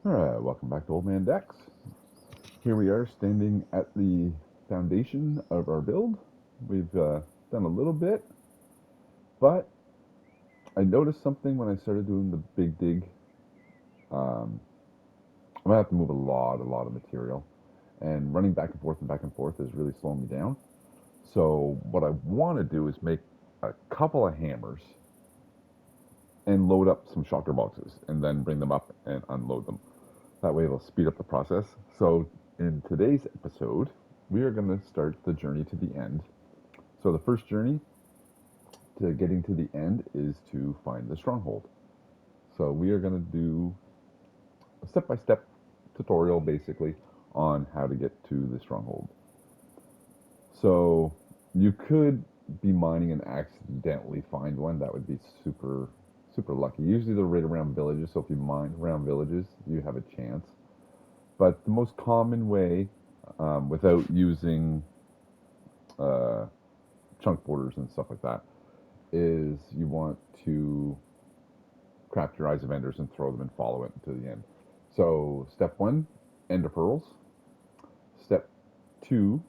Alright, welcome back to OldManDakk. Here we are standing at the foundation of our build. We've done a little bit, but I noticed something when I started doing the big dig. Um, I'm gonna have to move a lot of material, and running back and forth is really slowing me down. So what I want to do is make a couple of hammers and load up some shulker boxes, and then bring them up and unload them. That way it'll speed up the process. So in today's episode, we are going to start the journey to the end. So the first journey to getting to the end is to find the stronghold. So we are going to do a step-by-step tutorial basically on how to get to the stronghold. So you could be mining and accidentally find one. That would be super lucky. Usually they're right around villages, so if you mine around villages, you have a chance. But the most common way, without using uh, chunk borders and stuff like that, is you want to craft your eyes of enders and throw them and follow it to the end. So step one, ender pearls. Step two,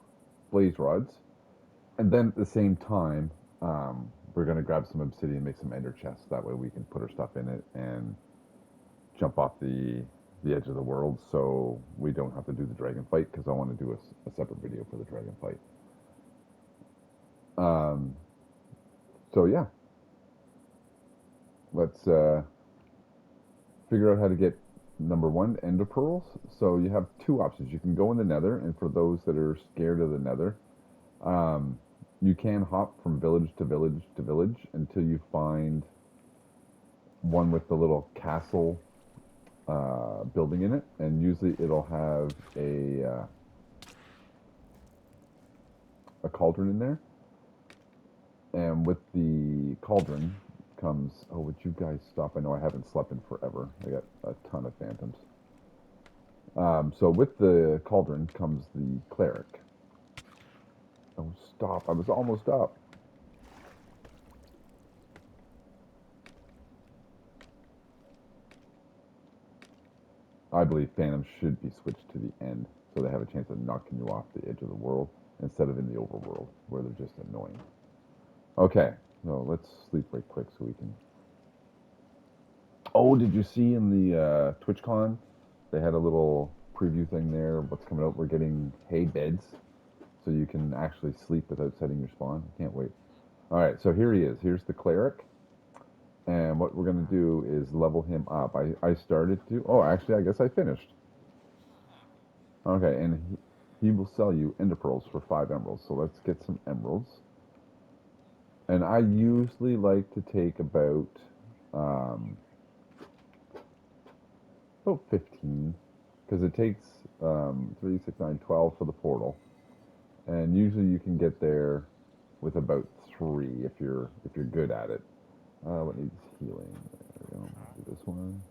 blaze rods. And then at the same time, we're going to grab some obsidian and make some ender chests. That way we can put our stuff in it and jump off the edge of the world, so we don't have to do the dragon fight, because I want to do a separate video for the dragon fight. Um, so yeah, let's figure out how to get number one, ender pearls. So you have two options. You can go in the nether, and for those that are scared of the nether, um, you can hop from village to village to village until you find one with the little castle building in it, and usually it'll have a cauldron in there. And with the cauldron comes, oh, would you guys stop? I know I haven't slept in forever. I got a ton of phantoms. So with the cauldron comes the cleric. Oh, stop. I was almost up. I believe phantoms should be switched to the end, so they have a chance of knocking you off the edge of the world instead of in the overworld, where they're just annoying. Okay, so let's sleep right quick so we can. Oh, did you see in the TwitchCon? They had a little preview thing there. What's coming out? We're getting hay beds, so you can actually sleep without setting your spawn. I can't wait. All right, so here he is. Here's the cleric, and what we're gonna do is level him up. I started to. Oh, actually, I guess I finished. Okay, and he will sell you ender pearls for 5 emeralds. So let's get some emeralds. And I usually like to take um, about 15, because it takes 3, 6, 9, 12 for the portal, and usually you can get there with about 3 if you're good at it. What needs healing? There we go. Do this one.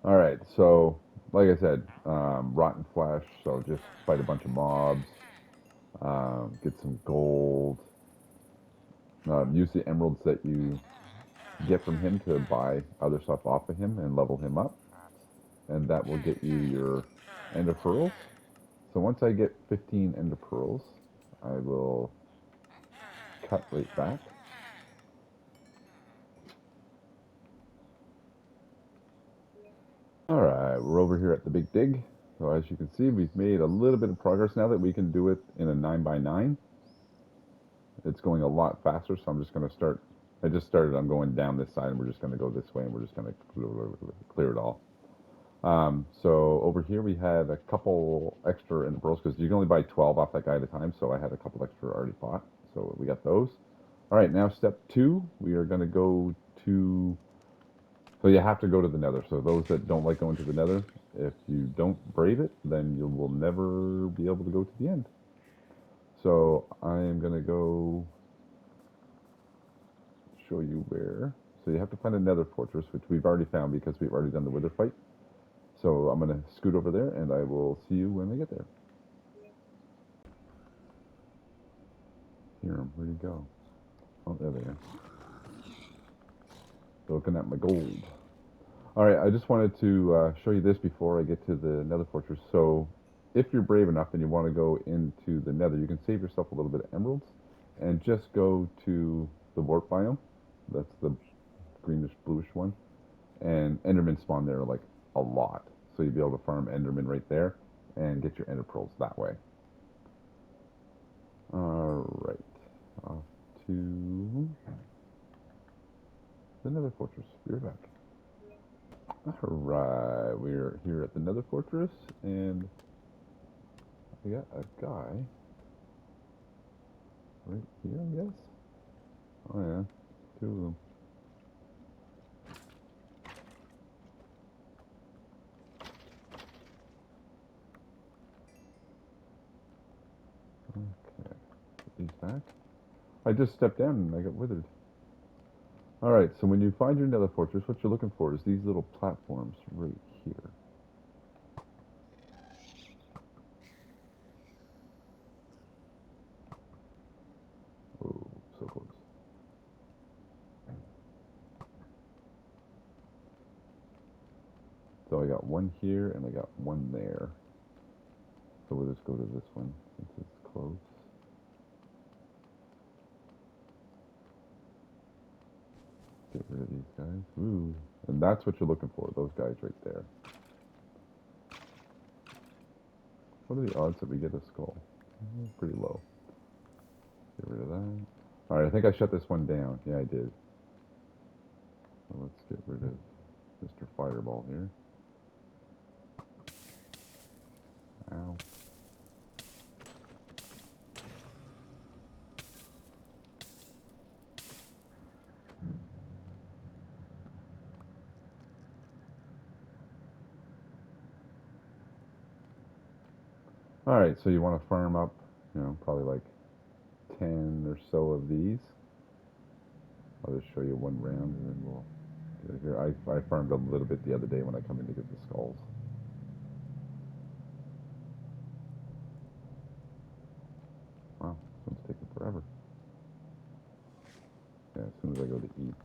All right. So, like I said, rotten flesh. So just fight a bunch of mobs, get some gold, use the emeralds that you get from him to buy other stuff off of him and level him up, and that will get you your ender pearls. So once I get 15 ender pearls, I will cut right back. All right, we're over here at the big dig. So as you can see, we've made a little bit of progress now that we can do it in a 9x9. It's going a lot faster, so I'm just going to start. I just started. I'm going down this side, and we're just going to go this way, and we're just going to clear it all. So over here we had a couple extra ender pearls, because you can only buy 12 off that guy at a time, so I had a couple extra already bought. So we got those. All right, now step 2, we are going to go to. So you have to go to the nether. So those that don't like going to the nether, if you don't brave it, then you will never be able to go to the end. So I am going to go show you where. So you have to find a nether fortress, which we've already found because we've already done the wither fight. So I'm going to scoot over there, and I will see you when I get there. Here, where'd he go? Oh, there they are. Looking at my gold. All right, I just wanted to show you this before I get to the Nether Fortress. So, if you're brave enough and you want to go into the Nether, you can save yourself a little bit of emeralds, and just go to the warp biome. That's the greenish bluish one, and Endermen spawn there like a lot. So you'll be able to farm Enderman right there, and get your Ender pearls that way. All right, off to the Nether Fortress. Be right back. Alright, we're here at the Nether Fortress, and we got a guy right here, I guess. Oh yeah, two of them. Okay, put these back. I just stepped down and I got withered. Alright, so when you find your Nether Fortress, what you're looking for is these little platforms right here. Oh, so close. So I got one here and I got one there. So we'll just go to this one since it's close. Get rid of these guys. Ooh. And that's what you're looking for, those guys right there. What are the odds that we get a skull? Pretty low. Get rid of that. Alright, I think I shut this one down. Yeah, I did. So let's get rid of Mr. Fireball here. Ow. Alright, so you want to farm up, probably like 10 or so of these. I'll just show you one round and then we'll get it here. I farmed a little bit the other day when I come in to get the skulls. Wow, this one's taking forever. Yeah, as soon as I go to eat.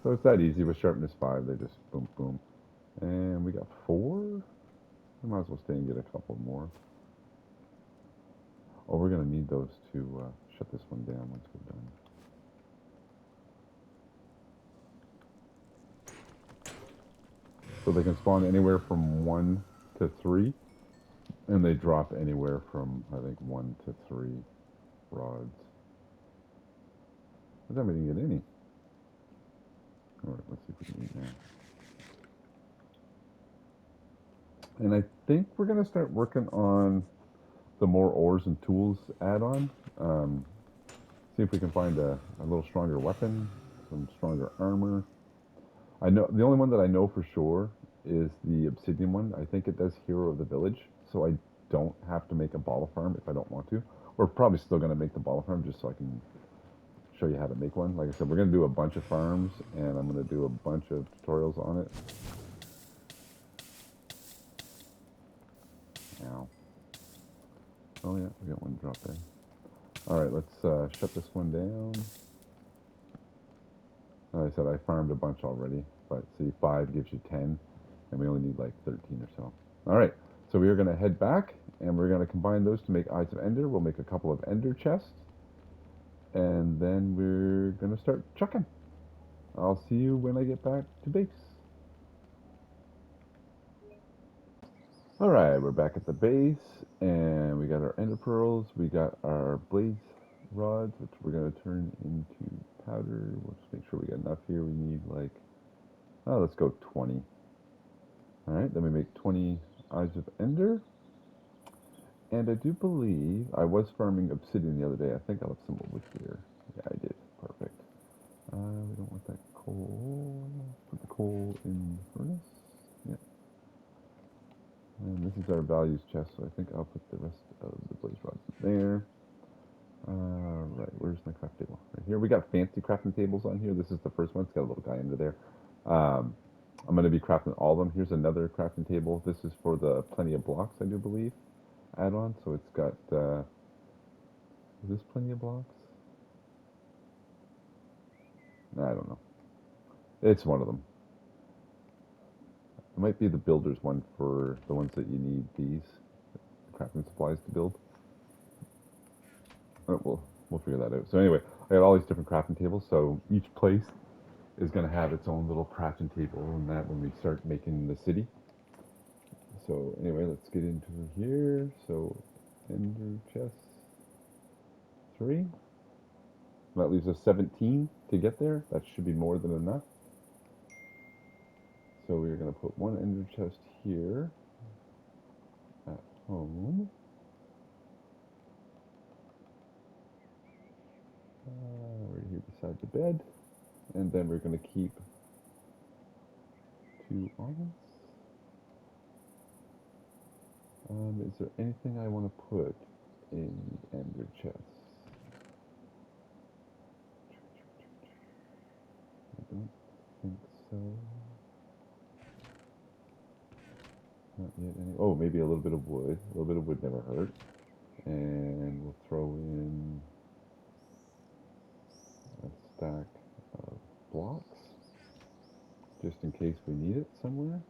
So it's that easy with sharpness 5, they just boom, boom. And we got 4? We might as well stay and get a couple more. Oh, we're going to need those to shut this one down once we're done. So they can spawn anywhere from 1 to 3, and they drop anywhere from, I think, 1 to 3 rods. But then we didn't get any. Alright, let's see if we can eat now. And I think we're going to start working on the more ores and tools add-on. See if we can find a little stronger weapon, some stronger armor. I know the only one that I know for sure is the obsidian one. I think it does Hero of the Village, so I don't have to make a bottle farm if I don't want to. We're probably still going to make the bottle farm just so I can show you how to make one. Like I said, we're going to do a bunch of farms, and I'm going to do a bunch of tutorials on it. Ow. Oh yeah, we got one drop there. Alright, let's shut this one down. Like I said, I farmed a bunch already, but see, 5 gives you 10, and we only need like 13 or so. Alright, so we are going to head back, and we're going to combine those to make Eyes of Ender. We'll make a couple of Ender chests, and then we're going to start chucking. I'll see you when I get back to base. Alright, we're back at the base, and we got our Ender Pearls, we got our Blaze Rods, which we're going to turn into powder. We'll just make sure we got enough here. We need like, oh, let's go 20. Alright, then we make 20 Eyes of Ender. And I do believe I was farming obsidian the other day. I think I left some over here. Yeah, I did. Perfect. We don't want that coal. Put the coal in the furnace. Yeah. And this is our values chest, so I think I'll put the rest of the blaze rods there. Right, where's my craft table? Right here. We got fancy crafting tables on here. This is the first one. It's got a little guy under there. I'm going to be crafting all of them. Here's another crafting table. This is for the plenty of blocks, I do believe, add-on. So it's got, is this plenty of blocks? I don't know. It's one of them. It might be the builder's one for the ones that you need these crafting supplies to build. Oh, we'll figure that out. So anyway, I got all these different crafting tables. So each place is going to have its own little crafting table, and that when we start making the city. So anyway, let's get into here. So ender chest 3. That leaves us 17 to get there. That should be more than enough. So we're going to put one ender chest here at home. Right here beside the bed. And then we're going to keep 2 onyx. Is there anything I want to put in the ender chest? I don't think so. Not yet. Oh, maybe a little bit of wood. A little bit of wood never hurt. And we'll throw in a stack of blocks, just in case we need it somewhere.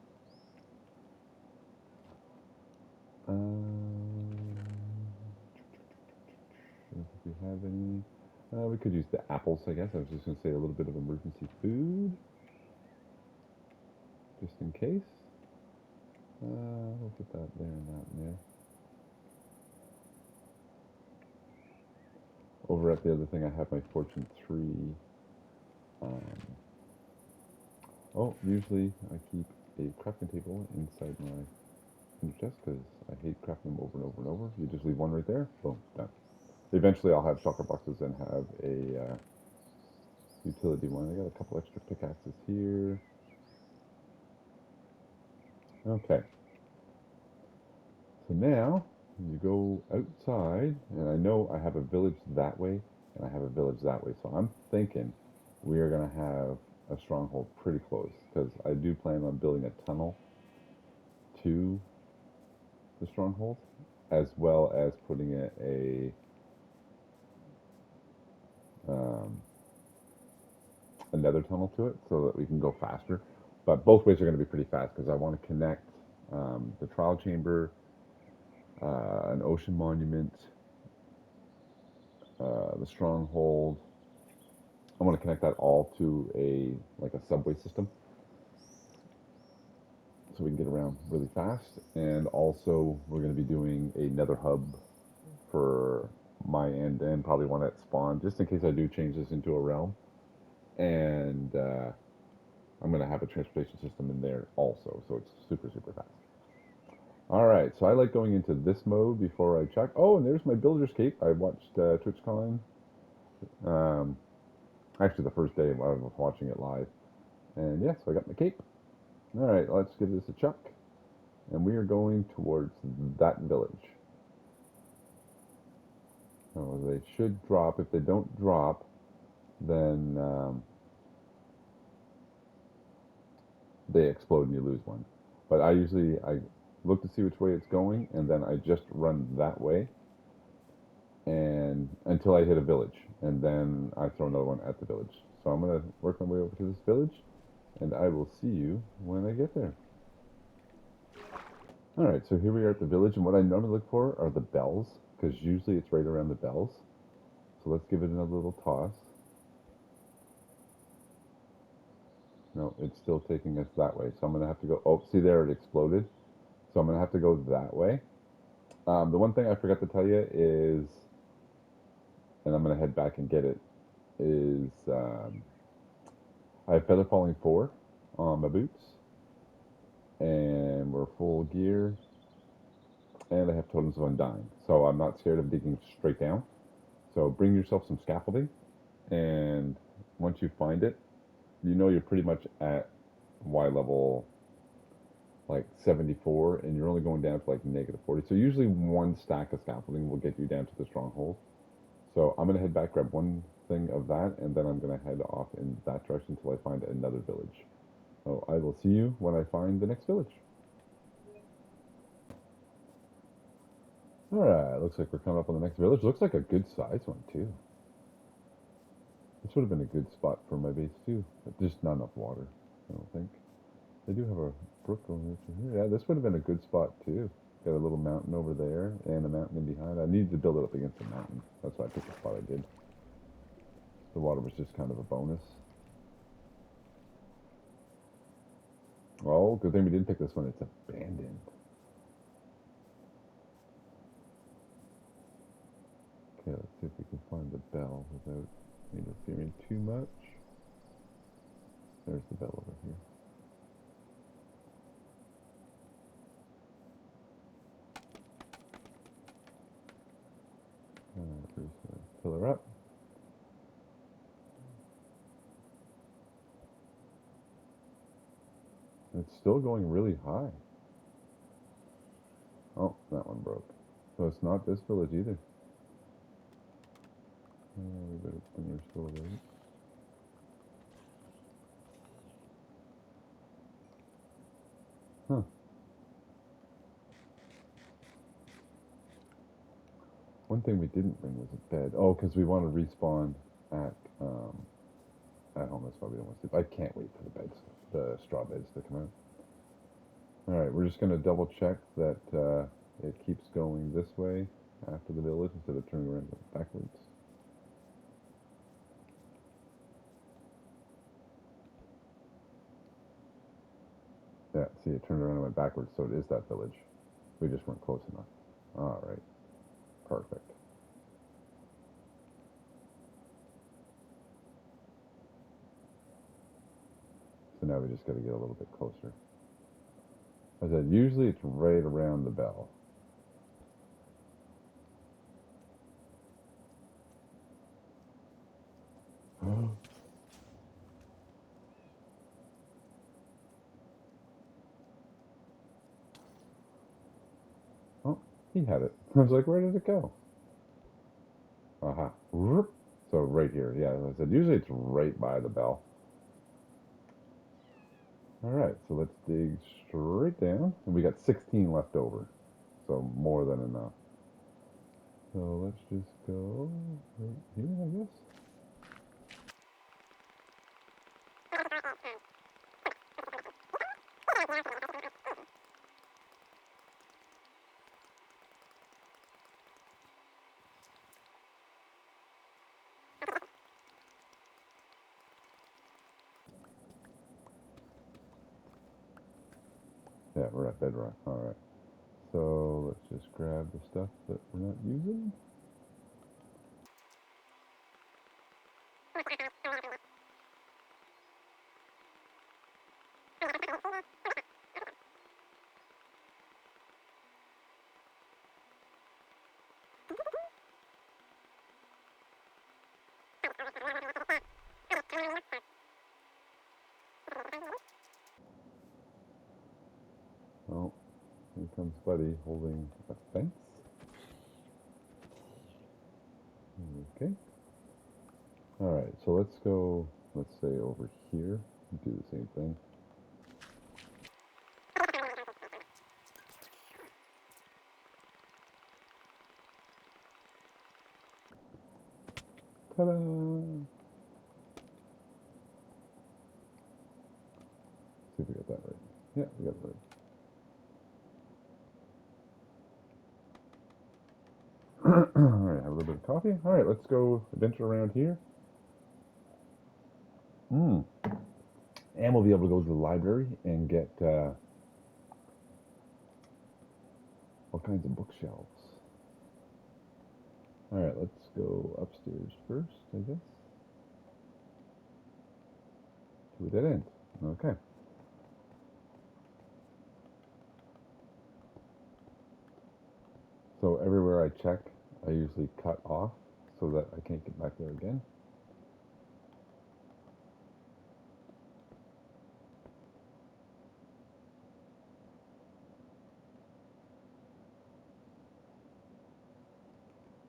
If we have any, we could use the apples, I guess. I was just going to say a little bit of emergency food, just in case. We'll put that there and that in there. Over at the other thing, I have my Fortune 3. Oh, usually I keep a crafting table inside my chest because I hate crafting them over and over and over. You just leave one right there, boom, done. Eventually I'll have shulker boxes and have a utility one. I got a couple extra pickaxes here. Okay. So now you go outside, and I know I have a village that way, and I have a village that way. So I'm thinking we are going to have a stronghold pretty close, because I do plan on building a tunnel to the stronghold, as well as putting another tunnel to it, so that we can go faster. But both ways are going to be pretty fast, because I want to connect the trial chamber, an ocean monument, the stronghold. I want to connect that all to a subway system, so we can get around really fast. And also, we're going to be doing another hub for my end, and probably one at spawn, just in case I do change this into a realm. And I'm going to have a transportation system in there also, so it's super, super fast. All right, so I like going into this mode before I check. Oh, and there's my builder's cape. I watched TwitchCon. Actually, the first day I was watching it live. And yeah, so I got my cape. All right, let's give this a chuck. And we are going towards that village. Oh, they should drop. If they don't drop, then they explode and you lose one. But I look to see which way it's going, and then I just run that way, and until I hit a village, and then I throw another one at the village. So I'm gonna work my way over to this village, and I will see you when I get there. All right, so here we are at the village, and what I normally look for are the bells, because usually it's right around the bells. So let's give it another little toss. No, it's still taking us that way. So I'm going to have to go, oh, see there, it exploded. So I'm going to have to go that way. The one thing I forgot to tell you is, and I'm going to head back and get it, is I have Feather Falling 4 on my boots, and we're full gear, and I have Totems of Undying. So I'm not scared of digging straight down. So bring yourself some scaffolding, and once you find it, you know you're pretty much at Y level like 74, and you're only going down to like -40. So usually one stack of scaffolding will get you down to the stronghold. So I'm going to head back, grab one thing of that, and then I'm going to head off in that direction until I find another village. So I will see you when I find the next village. All right, looks like we're coming up on the next village. Looks like a good size one too. This would have been a good spot for my base too, but just not enough water, I don't think. They do have a brook going right through here. Yeah, this would have been a good spot too. Got a little mountain over there and a mountain in behind. I needed to build it up against a mountain. That's why I picked the spot I did. The water was just kind of a bonus. Oh, good thing we didn't pick this one. It's abandoned. Okay, let's see if we can find the bell without interfering too much. There's the bell over here. There's a pillar up. It's still going really high. Oh, that one broke. So it's not this village either. We better bring her still right. Huh. One thing we didn't bring was a bed. Oh, because we want to respawn at home. That's why we don't want to sleep. I can't wait for the beds, the straw beds to come out. All right, we're just going to double check that it keeps going this way after the village instead of turning around backwards. Yeah, see, it turned around and went backwards, so it is that village. We just weren't close enough. All right, perfect. So now we just got to get a little bit closer. As I said, usually it's right around the bell. Oh, he had it. I was like, where did it go? Aha. So right here. Yeah, as I said, usually it's right by the bell. All right, so let's dig straight down. And we got 16 left over. So more than enough. So let's just go right here, I guess. Yeah, we're at bedrock. All right. So let's just grab the stuff that we're not using. Oh, here comes Buddy holding a fence. Okay. All right, so let's go, let's say over here, do the same thing. Ta-da! See if we got that right. Yeah, we got it right. All right, have a little bit of coffee. All right, let's go adventure around here. And we'll be able to go to the library and get all kinds of bookshelves. All right, let's go upstairs first, I guess. To a dead end. Okay. So everywhere I check, I usually cut off so that I can't get back there again.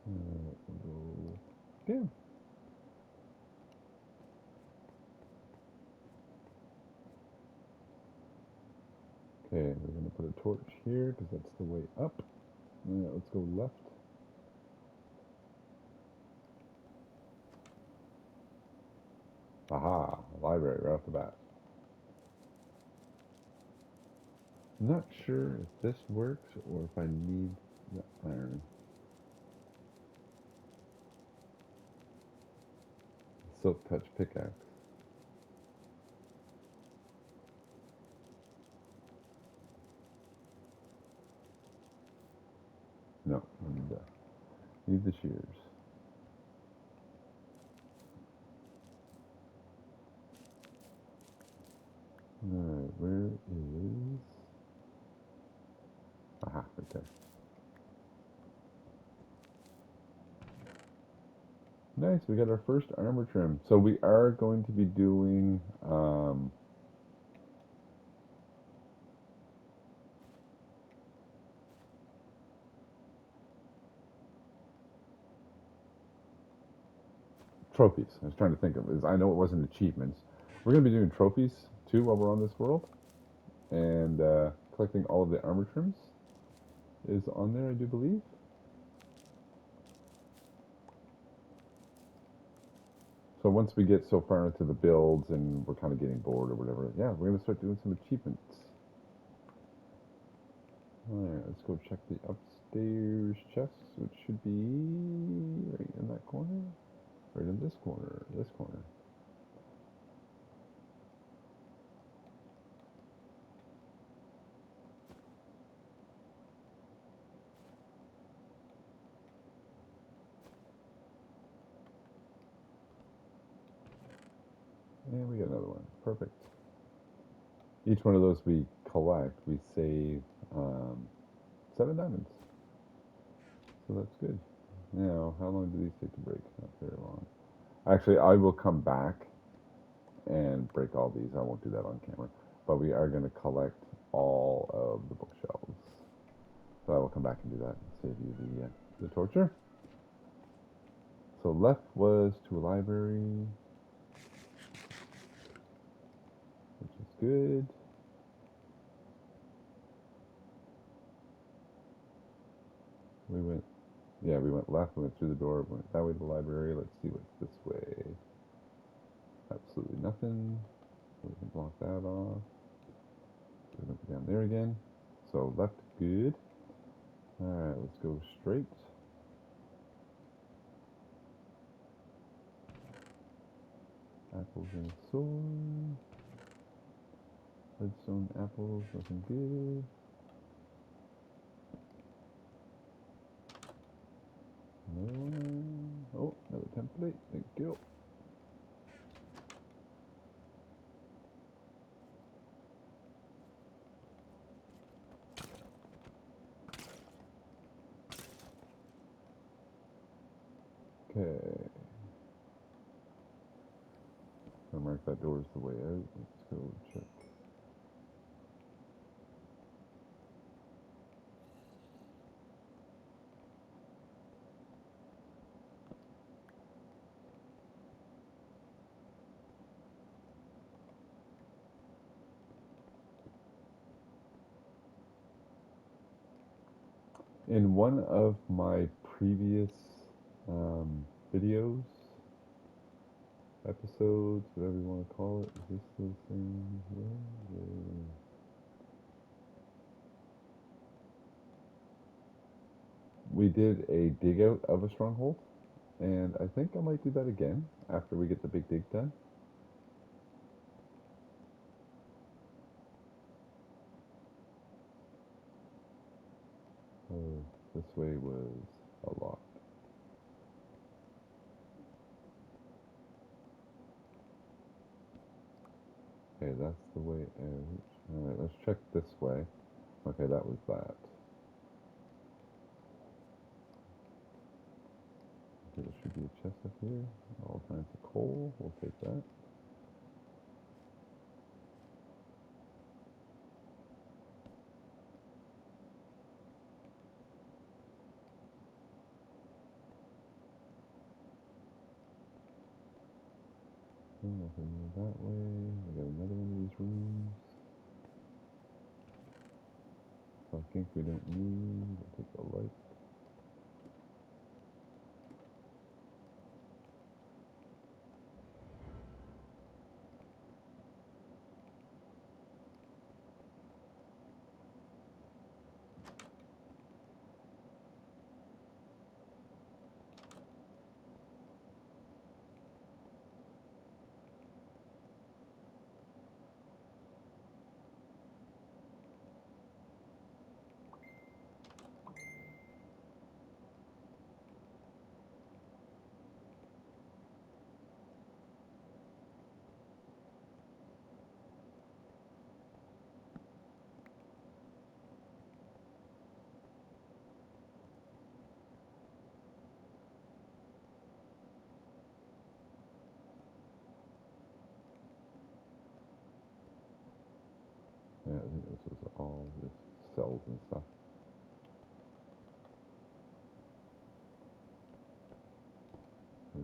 We'll go down. Okay, we're going to put a torch here because that's the way up. Let's go left. Aha, library right off the bat. I'm not sure if this works or if I need the iron. Silk touch pickaxe. No, need the shears. Alright, where is... Aha, right there. Nice, we got our first armor trim. So we are going to be doing trophies. I was trying to think of it. I know it wasn't achievements. We're going to be doing trophies too while we're on this world. And collecting all of the armor trims is on there, I do believe. So once we get so far into the builds and we're kind of getting bored or whatever, yeah, we're going to start doing some achievements. Alright, let's go check the upstairs chests, which should be right in that corner. Right in this corner, this corner. And we got another one. Perfect. Each one of those we collect, we save 7 diamonds. So that's good. Now, how long do these take to break? Not very long. Actually, I will come back and break all these. I won't do that on camera. But we are going to collect all of the bookshelves. So I will come back and do that and save you the torture. So left was to a library, which is good. We went left, we went through the door, we went that way to the library. Let's see what's this way. Absolutely nothing. So we can block that off. We're going to go down there again. So left, good. Alright, let's go straight. Apples and a sword. Redstone apples, looking good. Another one. Oh, another template. Thank you. Okay. I'll mark that door as the way out. Let's go check. In one of my previous videos, episodes, whatever you want to call it, is this the thing here? We did a dig out of a stronghold, and I think I might do that again after we get the big dig done. Oh, this way was a lot. Okay, that's the way out. Alright, let's check this way. Okay, that was that. Okay, there should be a chest up here. All kinds of coal. We'll take that. Nothing that way. We got another one of these rooms. So I think we don't need. We'll take the light.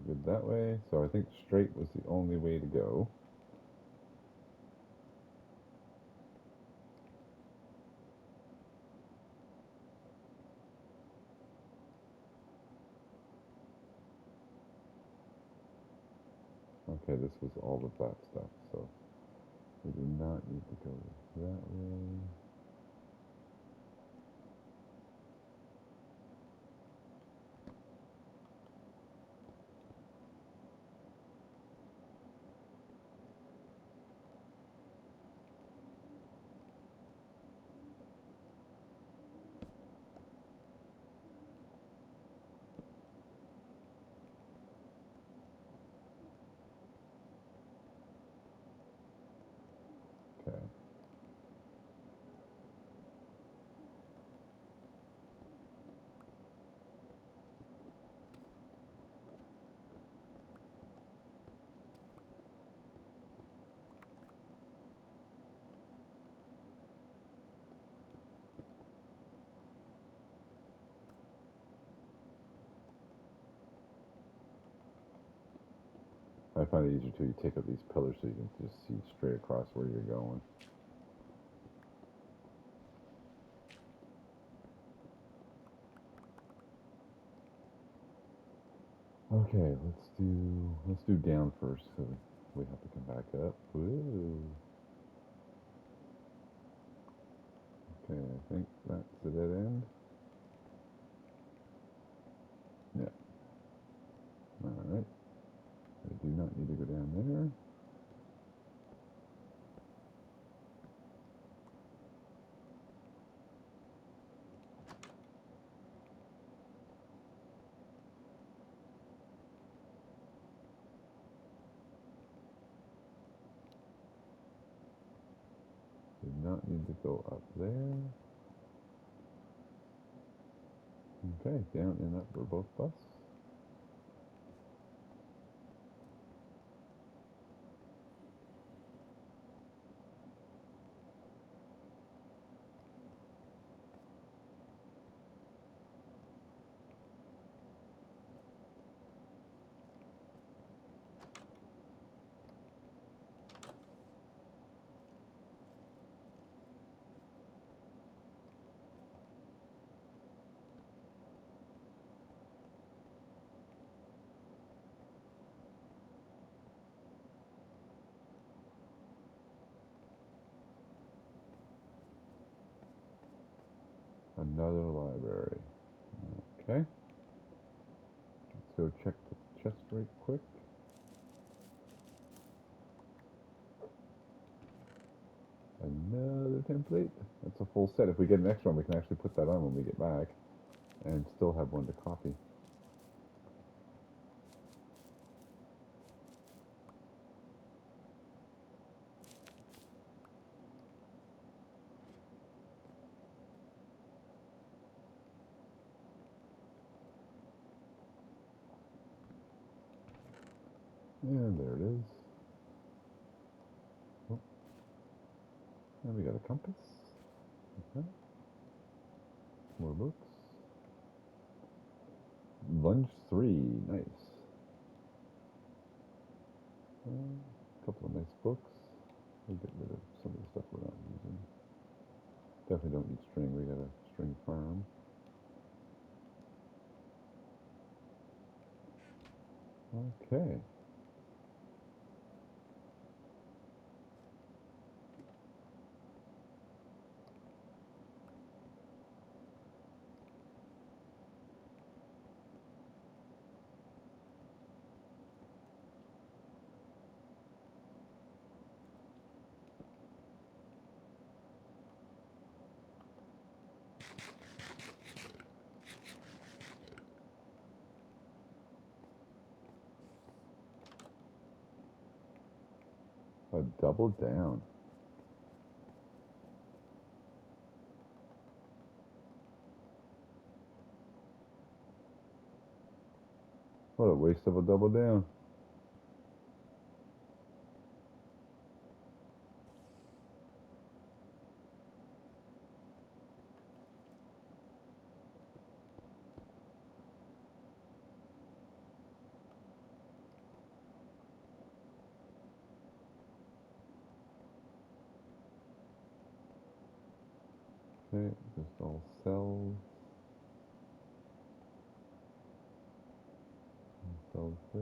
good that way. So I think straight was the only way to go. Okay, this was all of that stuff, so we do not need to go that way. Okay. I find it easier to take up these pillars so you can just see straight across where you're going. Okay, let's do down first, so we have to come back up. Woo. Okay, I think that's the dead end. Yeah. Alright. I do not need to go down there. Do not need to go up there. Okay, down and up for both bus. Another library. Okay. Let's go check the chest right quick. Another template. That's a full set. If we get an extra one, we can actually put that on when we get back and still have one to copy. And there it is. Oh. And we got a compass. Okay. More books. Lunge 3. Nice. A couple of nice books. We'll get rid of some of the stuff we're not using. Definitely don't need string. We got a string farm. Okay. A double down. What a waste of a double down. way, just all cells. Cells there.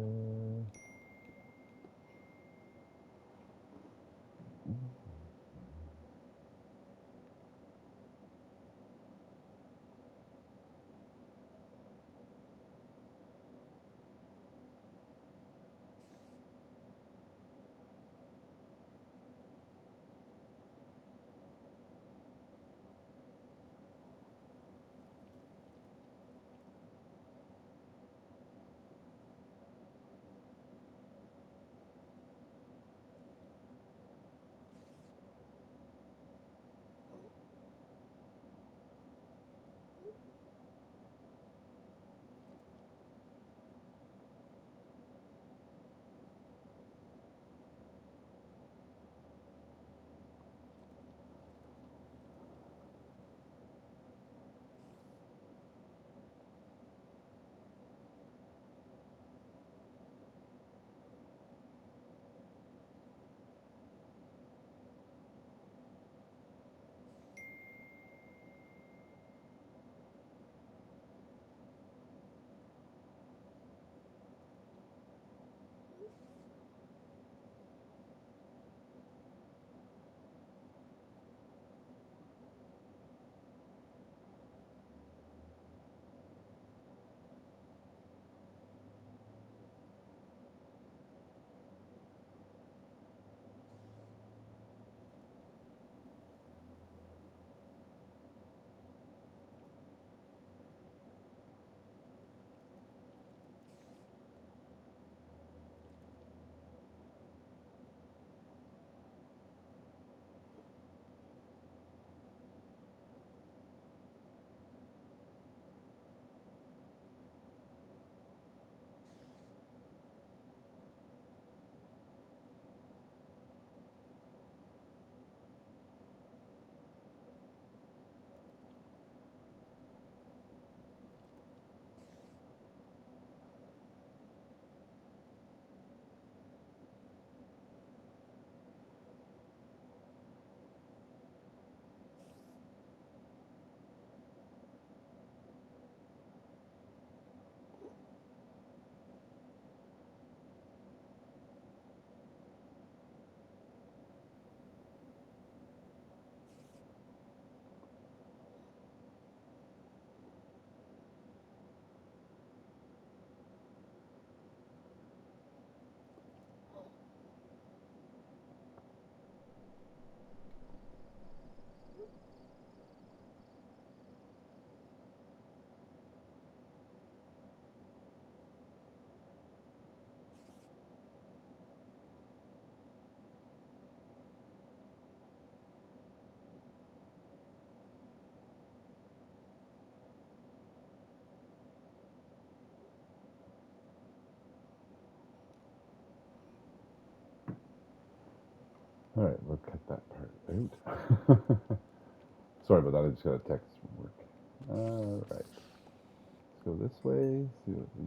All right, we'll cut that part out. Sorry about that. I just got a text from work. All right, let's go this way. See what we.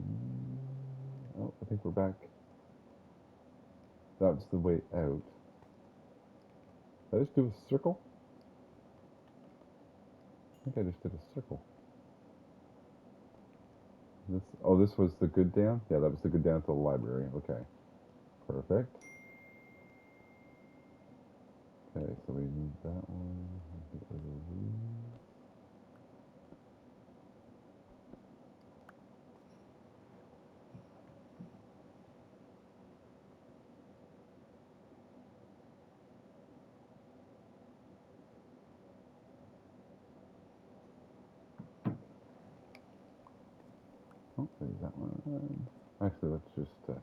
Oh, I think we're back. That's the way out. Did I just do a circle? I think I just did a circle. This. Oh, this was the good down. Yeah, that was the good down to the library. Okay, perfect. Okay, so we need that one. Get rid of these. Oh, there's that one. Actually, let's just try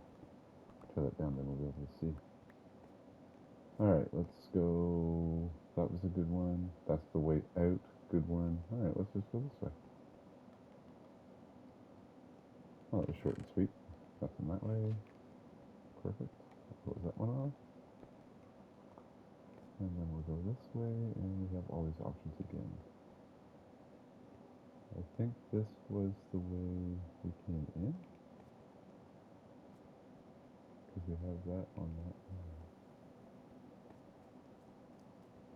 that down, then we'll be able to see. Alright, let's go. That was a good one. That's the way out. Good one. Alright, let's just go this way. Oh, that was short and sweet. Nothing that way. Perfect. Close that one off. And then we'll go this way, and we have all these options again. I think this was the way we came in. Because we have that on that one.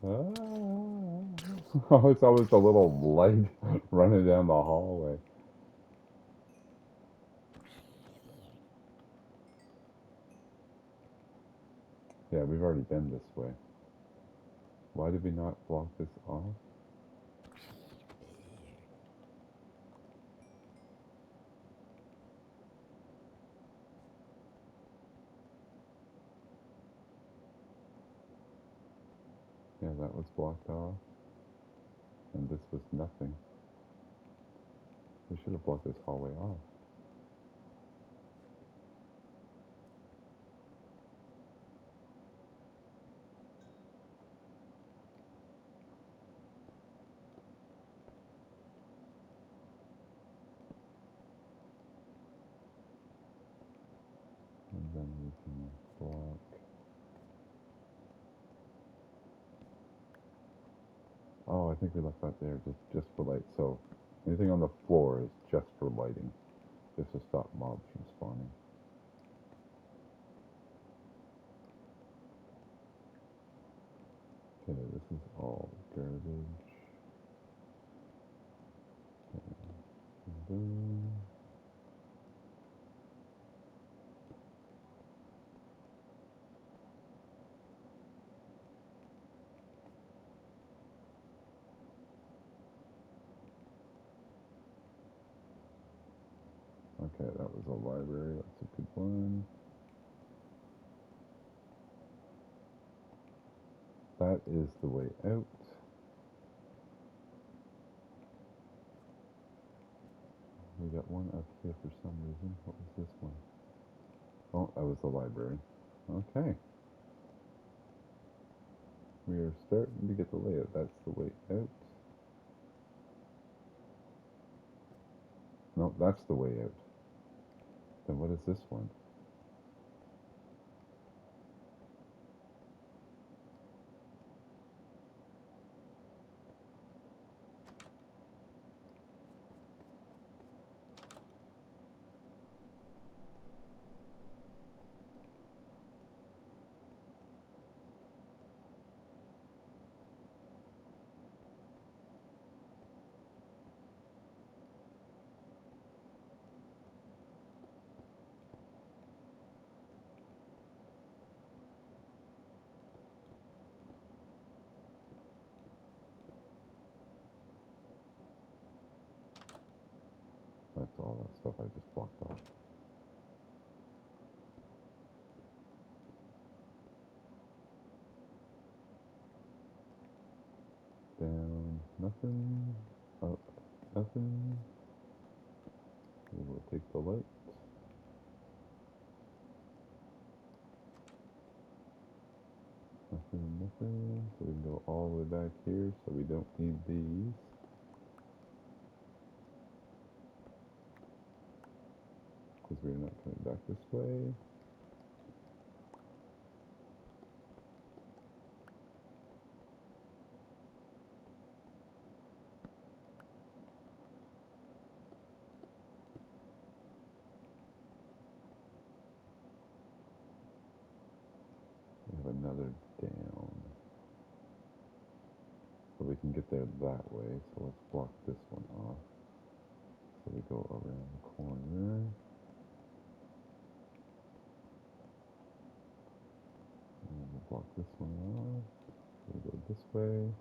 Ah! Oh, it's always a little light running down the hallway. Yeah, we've already been this way. Why did we not block this off? Yeah, that was blocked off. And this was nothing. We should have blocked this hallway off. And then we can block. Oh, I think we left that there just for light. So anything on the floor is just for lighting, just to stop mobs from spawning. Okay, this is all garbage. Okay. Boom. Okay, that was a library. That's a good one. That is the way out. We got one up here for some reason. What was this one? Oh, that was the library. Okay. We are starting to get the layout. That's the way out. No, that's the way out. Then what is this one? That's all that stuff I just blocked off. Down, nothing. Up, nothing. We will take the light. Nothing, nothing. So we can go all the way back here, so we don't need these. Because we're not coming back this way. We have another down. So we can get there that way. So let's block this one off. So we go around the corner. And we'll block this one off. So we go this way.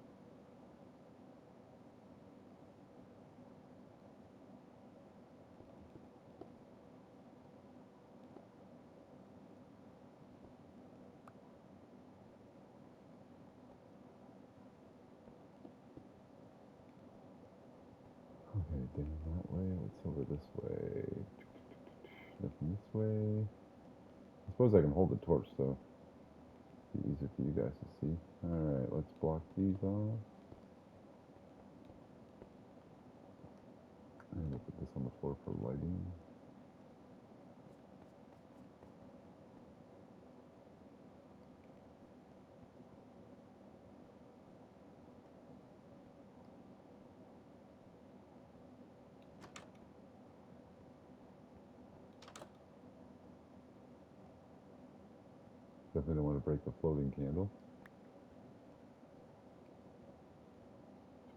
Okay, down that way. What's over this way? Nothing this way. I suppose I can hold the torch, so it'll be easier for you guys to see. Alright, let's block these off. And we'll put this on the floor for lighting. Definitely don't want to break the floating candle.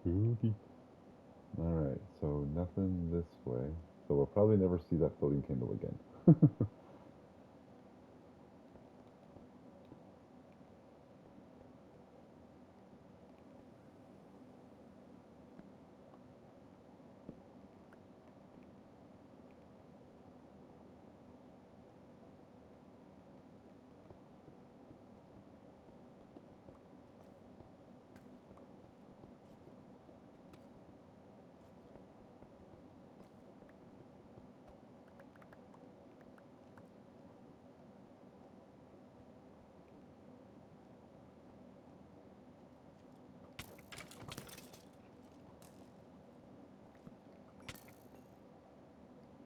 Spooky. Alright, so nothing this way. So we'll probably never see that floating candle again.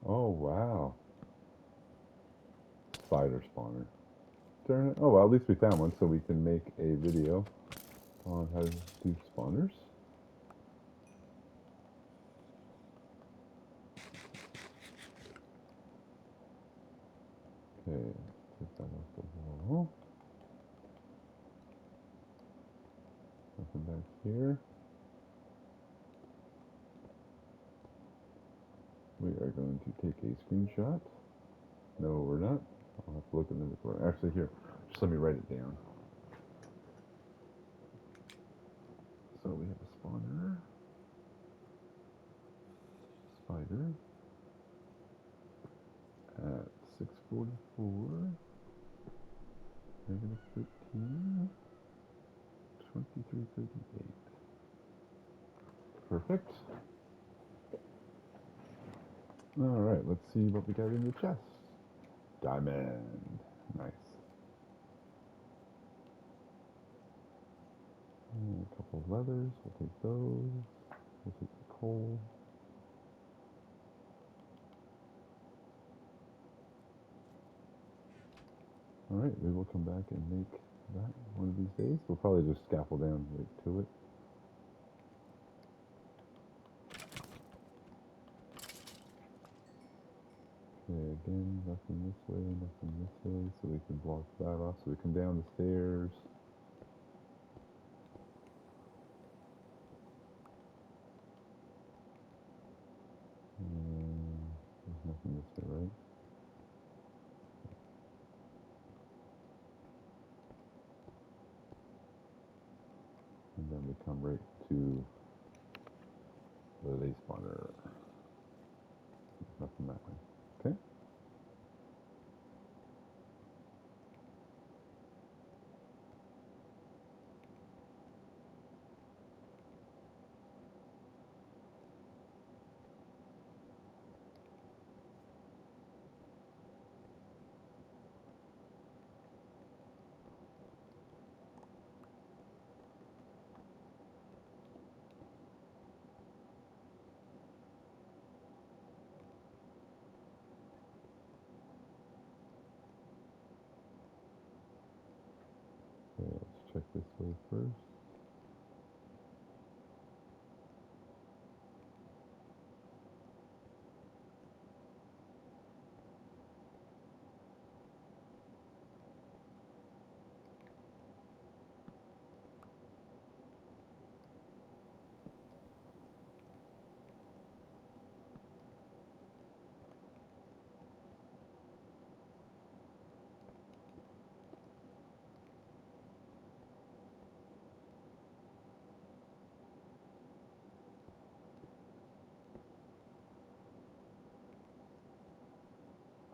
Oh, wow. Spider spawner. Darn it. Oh, well, at least we found one, so we can make a video on how to do spawners. Okay, take that off the wall. Nothing back here. We are going to take a screenshot. No, we're not. I'll have to look in the corner. Actually, here, just let me write it down. So we have a spawner, spider, at 644, negative 13, 2338. Perfect. Alright, let's see what we got in the chest. Diamond. Nice. And a couple of leathers. We'll take those. We'll take the coal. Alright, we will come back and make that one of these days. We'll probably just scaffold down right to it. Okay, again, nothing this way, nothing this way, so we can block that off. So we come down the stairs. And there's nothing this way, right? And then we come right to the lace spawner. Nothing that way. Okay. Okay, let's check this way first.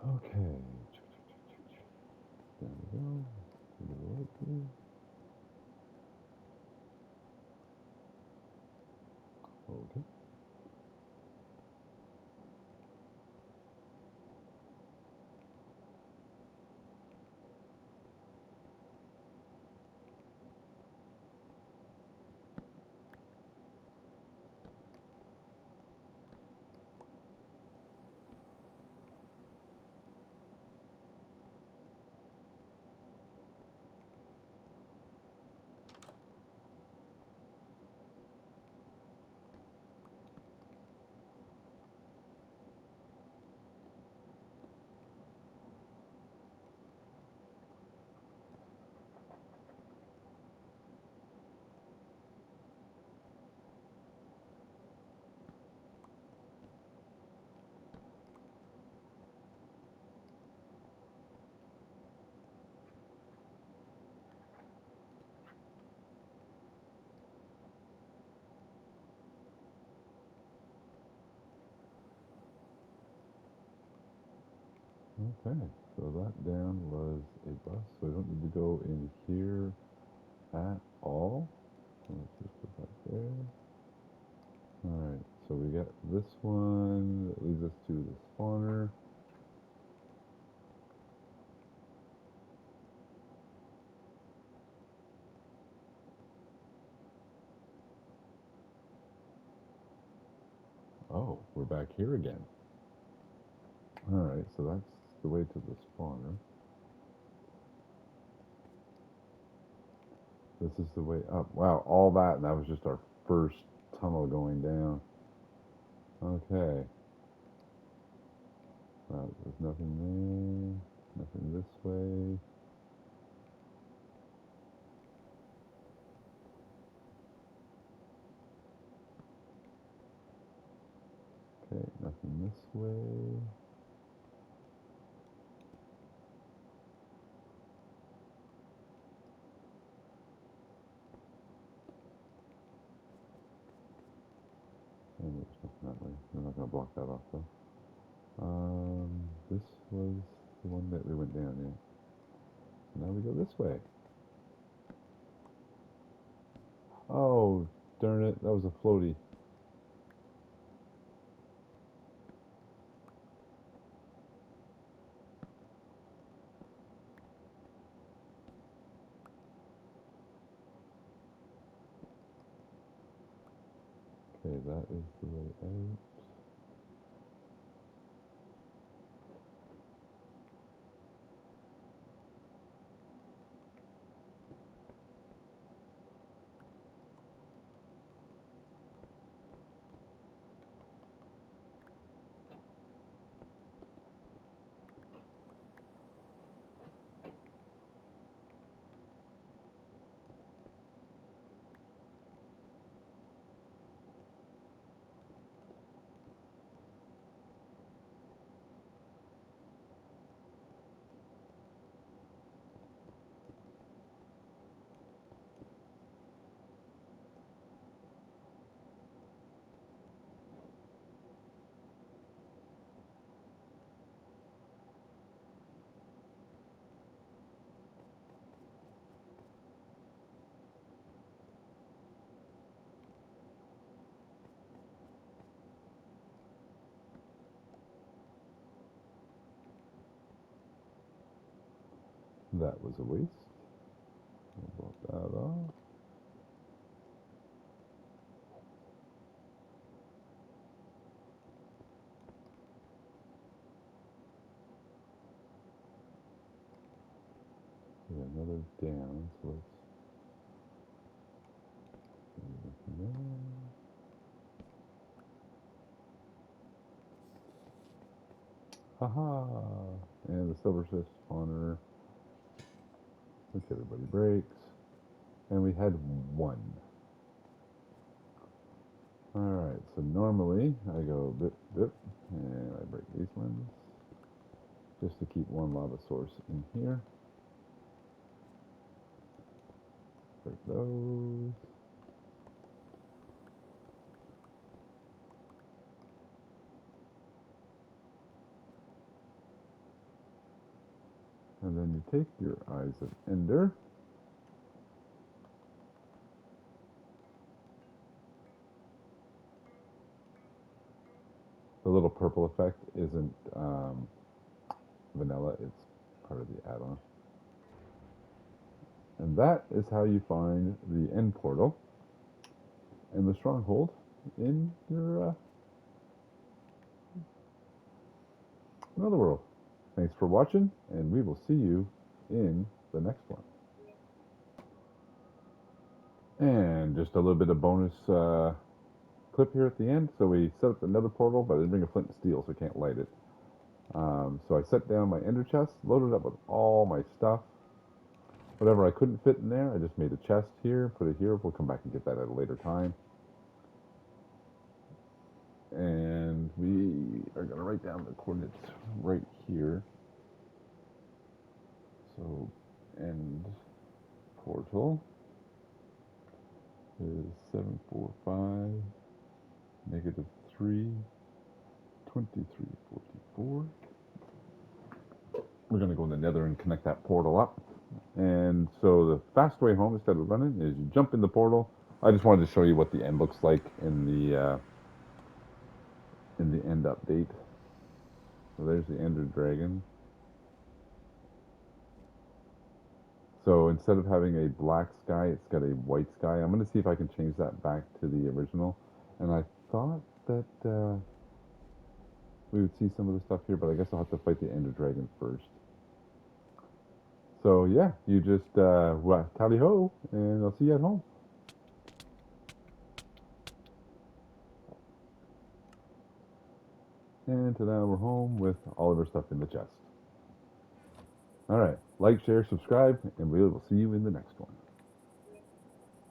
Okay. There we go. To the right here. Okay. Okay, so that down was a bus, so I don't need to go in here at all. Let's just put that there. Alright, so we got this one that leads us to the spawner. Oh, we're back here again. Alright, so that's the way to the spawner. This is the way up. Wow, all that, and that was just our first tunnel going down. Okay. There's nothing there. Nothing this way. Okay, nothing this way. And there's nothing that way. We're not going to block that off though. This was the one that we went down in. Now we go this way. Oh, darn it. That was a floaty. Okay, that is the way out. That was a waste. We'll block that off. We got another down, so let's do that. Haha! And the silver fish spawner, which everybody breaks. And we had one. Alright, so normally I go bip bip, and I break these ones, just to keep one lava source in here. Break those. And then you take your Eyes of Ender. The little purple effect isn't vanilla, it's part of the add-on. And that is how you find the end portal and the stronghold in your another world. Thanks for watching, and we will see you in the next one. And just a little bit of bonus clip here at the end. So we set up another portal, but I didn't bring a flint and steel, so I can't light it. So I set down my ender chest, loaded up with all my stuff. Whatever I couldn't fit in there, I just made a chest here, put it here. We'll come back and get that at a later time. And we are going to write down the coordinates right here. So end portal is 745 -3 2344. we're going to go in the nether and connect that portal up. And so the fast way home instead of running is you jump in the portal. I just wanted to show you what the end looks like in the end update. So there's the Ender Dragon. So instead of having a black sky, it's got a white sky. I'm going to see if I can change that back to the original. And I thought that we would see some of the stuff here, but I guess I'll have to fight the Ender Dragon first. So yeah, you just tally ho, and I'll see you at home. And now we're home with all of our stuff in the chest. All right, like, share, subscribe, and we will see you in the next one.